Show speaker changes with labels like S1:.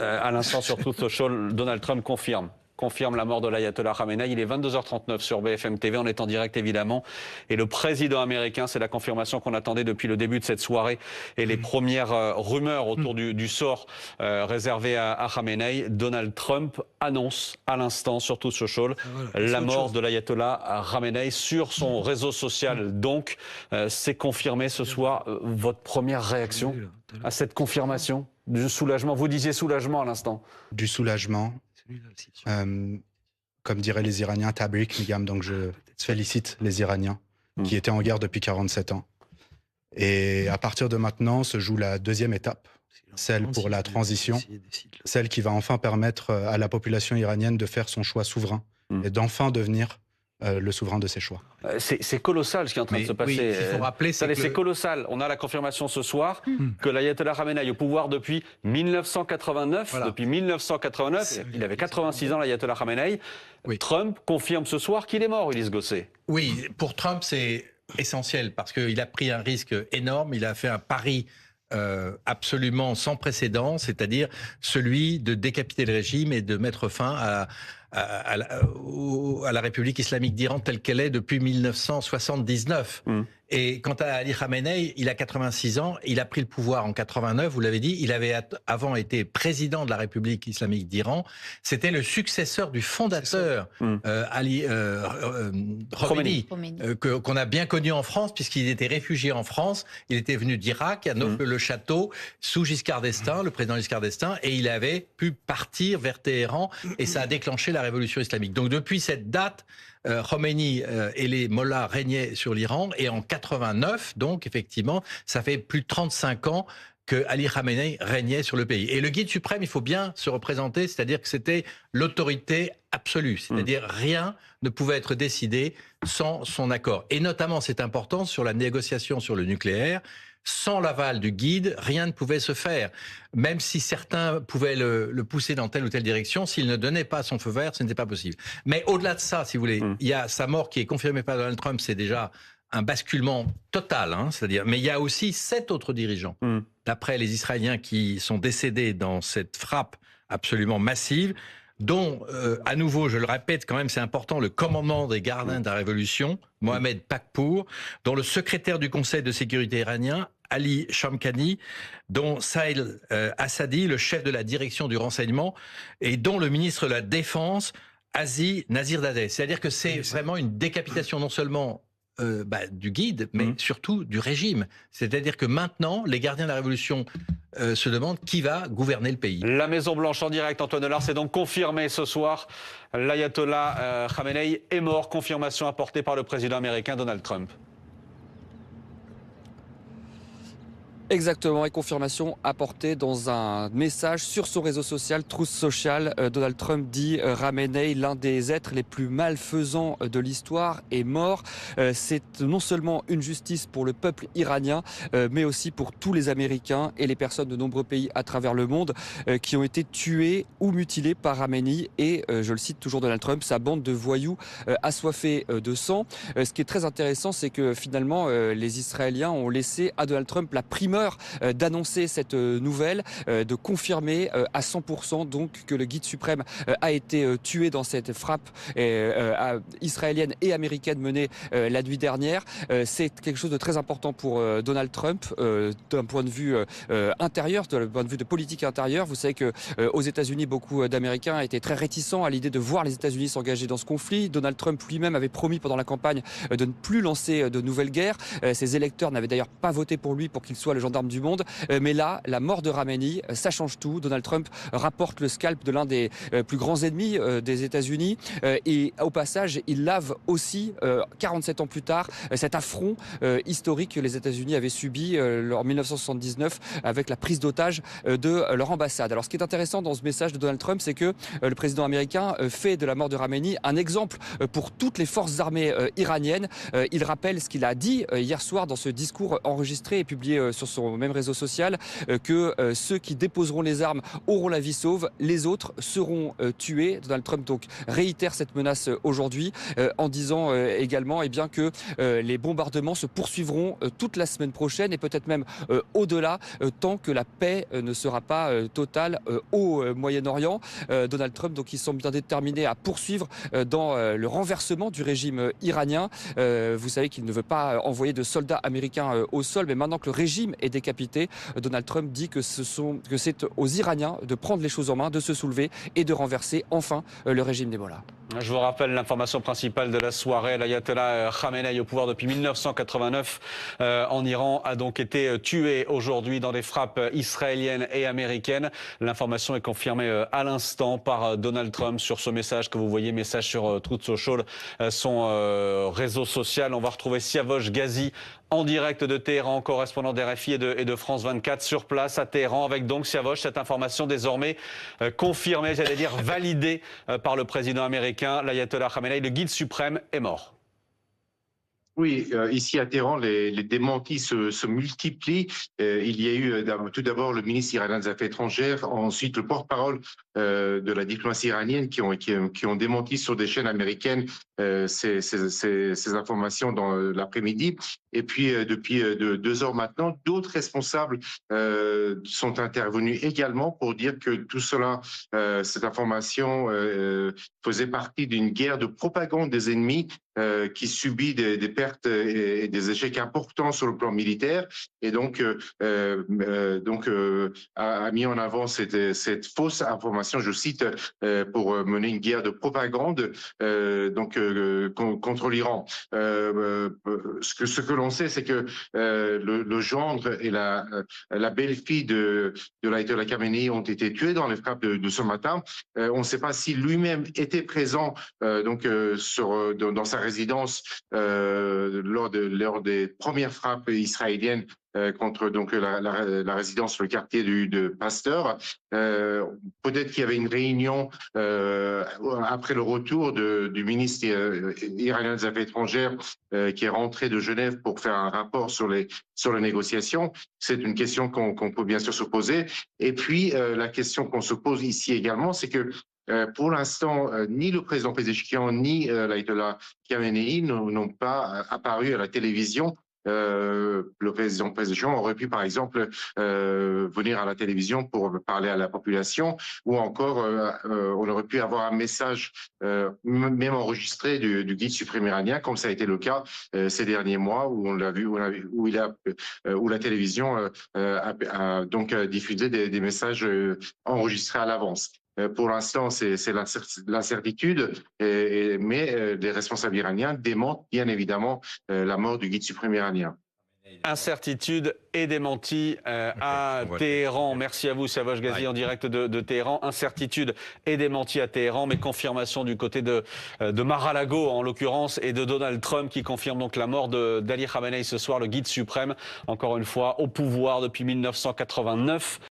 S1: À l'instant sur Truth Social, Donald Trump confirme la mort de l'ayatollah Khamenei. Il est 22h39 sur BFM TV, on est en direct évidemment. Et le président américain, c'est la confirmation qu'on attendait depuis le début de cette soirée et les premières rumeurs autour du sort réservé à Khamenei. Donald Trump annonce à l'instant sur Truth Social la mort de l'ayatollah Khamenei sur son réseau social. Donc, c'est confirmé ce soir. Votre première réaction à cette confirmation du soulagement? Vous disiez soulagement à l'instant.
S2: Du soulagement. Comme diraient les Iraniens, tabrik migam, donc je félicite les Iraniens qui étaient en guerre depuis 47 ans. Et à partir de maintenant se joue la deuxième étape, celle pour la transition, celle qui va enfin permettre à la population iranienne de faire son choix souverain et d'enfin devenir le souverain de ses choix.
S1: C'est colossal ce qui est en train de se passer.
S3: Oui, il faut rappeler,
S1: c'est colossal. On a la confirmation ce soir que l'ayatollah Khamenei est au pouvoir depuis 1989. Voilà. Depuis 1989, il avait 86 ans l'ayatollah Khamenei. Oui. Trump confirme ce soir qu'il est mort, Ulysse Gosset.
S3: Oui, pour Trump c'est essentiel parce qu'il a pris un risque énorme, il a fait un pari absolument sans précédent, c'est-à-dire celui de décapiter le régime et de mettre fin à la République islamique d'Iran telle qu'elle est depuis 1979. Et quant à Ali Khamenei, il a 86 ans, il a pris le pouvoir en 89, vous l'avez dit, il avait avant été président de la République islamique d'Iran, c'était le successeur du fondateur Ali Khomeini, qu'on a bien connu en France puisqu'il était réfugié en France, il était venu d'Irak, à Neauphle-le-Château, sous Giscard d'Estaing, le président Giscard d'Estaing, et il avait pu partir vers Téhéran et ça a déclenché la révolution islamique. Donc depuis cette date, Khomeini et les mollahs régnaient sur l'Iran et en 89, donc effectivement, ça fait plus de 35 ans que Ali Khamenei régnait sur le pays. Et le guide suprême, il faut bien se représenter, c'est-à-dire que c'était l'autorité absolue, c'est-à-dire rien ne pouvait être décidé sans son accord. Et notamment, c'est important, sur la négociation sur le nucléaire, sans l'aval du guide, rien ne pouvait se faire. Même si certains pouvaient le pousser dans telle ou telle direction, s'il ne donnait pas son feu vert, ce n'était pas possible. Mais au-delà de ça, si vous voulez, il y a sa mort qui est confirmée par Donald Trump, c'est déjà un basculement total, c'est-à-dire. Mais il y a aussi 7 autres dirigeants, d'après les Israéliens qui sont décédés dans cette frappe absolument massive, dont, à nouveau, je le répète quand même, c'est important, le commandant des gardiens de la Révolution, Mohamed Pakpour, dont le secrétaire du Conseil de sécurité iranien, Ali Shamkhani, dont Saïd Assadi, le chef de la direction du renseignement, et dont le ministre de la Défense, Aziz Nazirdadeh. C'est-à-dire que c'est vraiment une décapitation non seulement du guide, mais surtout du régime. C'est-à-dire que maintenant, les gardiens de la Révolution se demandent qui va gouverner le pays.
S1: La Maison-Blanche en direct, Antoine Delars, c'est donc confirmé ce soir. L'ayatollah Khamenei est mort, confirmation apportée par le président américain Donald Trump.
S4: Exactement, et confirmation apportée dans un message sur son réseau social, Truth Social. Donald Trump dit Khamenei, l'un des êtres les plus malfaisants de l'histoire, est mort. C'est non seulement une justice pour le peuple iranien, mais aussi pour tous les Américains et les personnes de nombreux pays à travers le monde qui ont été tués ou mutilés par Khamenei et, je le cite toujours Donald Trump, sa bande de voyous assoiffés de sang. Ce qui est très intéressant, c'est que finalement, les Israéliens ont laissé à Donald Trump la primeur d'annoncer cette nouvelle, de confirmer à 100% donc que le guide suprême a été tué dans cette frappe israélienne et américaine menée la nuit dernière. C'est quelque chose de très important pour Donald Trump d'un point de vue intérieur, d'un point de vue de politique intérieure. Vous savez que aux États-Unis, beaucoup d'Américains étaient très réticents à l'idée de voir les États-Unis s'engager dans ce conflit. Donald Trump lui-même avait promis pendant la campagne de ne plus lancer de nouvelles guerres. Ses électeurs n'avaient d'ailleurs pas voté pour lui pour qu'il soit le gendarme du monde. Mais là, la mort de Khamenei, ça change tout. Donald Trump rapporte le scalp de l'un des plus grands ennemis des États-Unis. Et au passage, il lave aussi, 47 ans plus tard, cet affront historique que les États-Unis avaient subi en 1979 avec la prise d'otage de leur ambassade. Alors, ce qui est intéressant dans ce message de Donald Trump, c'est que le président américain fait de la mort de Khamenei un exemple pour toutes les forces armées iraniennes. Il rappelle ce qu'il a dit hier soir dans ce discours enregistré et publié sur son son même réseau social que ceux qui déposeront les armes auront la vie sauve, les autres seront tués. Donald Trump donc réitère cette menace aujourd'hui en disant également que les bombardements se poursuivront toute la semaine prochaine et peut-être même au-delà tant que la paix ne sera pas totale au Moyen-Orient. Donald Trump donc il semble bien déterminé à poursuivre dans le renversement du régime iranien. Vous savez qu'il ne veut pas envoyer de soldats américains au sol, mais maintenant que le régime est décapité, Donald Trump dit que c'est aux Iraniens de prendre les choses en main, de se soulever et de renverser enfin le régime des Mollahs.
S1: Je vous rappelle l'information principale de la soirée. L'ayatollah Khamenei, au pouvoir depuis 1989 en Iran, a donc été tué aujourd'hui dans des frappes israéliennes et américaines. L'information est confirmée à l'instant par Donald Trump sur ce message que vous voyez, message sur Truth Social, son réseau social. On va retrouver Siavosh Ghazi en direct de Téhéran, correspondant d'RFI et de France 24 sur place à Téhéran, avec donc Siavosh, cette information désormais confirmée, j'allais dire validée par le président américain, l'ayatollah Khamenei. Le guide suprême est mort.
S5: Oui, ici à Téhéran, les démentis se multiplient. Il y a eu tout d'abord le ministre iranien des Affaires étrangères, ensuite le porte-parole de la diplomatie iranienne qui ont démenti sur des chaînes américaines ces informations dans l'après-midi. Et puis, depuis 2 heures maintenant, d'autres responsables sont intervenus également pour dire que tout cela, cette information faisait partie d'une guerre de propagande des ennemis qui subit des pertes et des échecs importants sur le plan militaire, et donc a mis en avant cette fausse information, je cite, pour mener une guerre de propagande contre l'Iran. Ce que l'on sait, c'est que le gendre et la belle-fille de l'ayatollah Khamenei ont été tués dans les frappes de ce matin. On ne sait pas si lui-même était présent dans sa résidence lors des premières frappes israéliennes contre la résidence, le quartier de Pasteur. Peut-être qu'il y avait une réunion après le retour du ministre iranien des Affaires étrangères qui est rentré de Genève pour faire un rapport sur les négociations. C'est une question qu'on peut bien sûr se poser. Et puis la question qu'on se pose ici également, c'est que pour l'instant, ni le président Pezeshkian ni l'ayatollah Khamenei n'ont pas apparu à la télévision. Le président Pezeshkian aurait pu, par exemple, venir à la télévision pour parler à la population, ou encore on aurait pu avoir un message même enregistré du guide suprême iranien, comme ça a été le cas ces derniers mois, où on l'a vu, où la télévision a donc diffusé des messages enregistrés à l'avance. Pour l'instant, c'est l'incertitude, mais les responsables iraniens démentent bien évidemment la mort du guide suprême iranien.
S1: Incertitude et démenti à Téhéran. Merci à vous, Siavosh Ghazi, en direct de Téhéran. Incertitude et démenti à Téhéran, mais confirmation du côté de Mar-a-Lago, en l'occurrence, et de Donald Trump, qui confirme donc la mort d'Ali Khamenei ce soir, le guide suprême, encore une fois, au pouvoir depuis 1989.